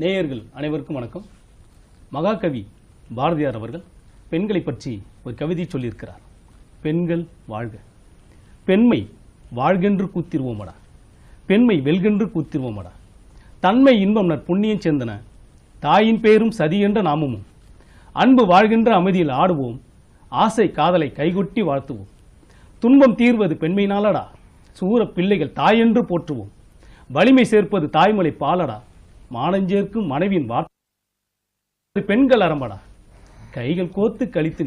நேயர்கள் அனைவருக்கும் வணக்கம். மகாகவி பாரதியார் அவர்கள் பெண்களை பற்றி ஒரு கவிதை சொல்லியிருக்கிறார். பெண்கள் வாழ்க, பெண்மை வாழ்கென்று கூத்திருவோமடா, பெண்மை வெல்கென்று கூத்திருவோமடா, தன்மை இன்பம் நற்புண்ணியம் சேர்ந்தன, தாயின் பேரும் சதி என்ற நாமமும், அன்பு வாழ்கின்ற அமைதியில் ஆடுவோம், ஆசை காதலை கைகொட்டி வாழ்த்துவோம், துன்பம் தீர்வது பெண்மையினாலடா, சூர பிள்ளைகள் தாயென்று போற்றுவோம், வலிமை சேர்ப்பது தாய்மொழி பாலடா, மானஞ்சேர்க்கும் மனைவியின் வார்த்தை பெண்கள் அரம்படா, கைகள் கோத்து கழித்து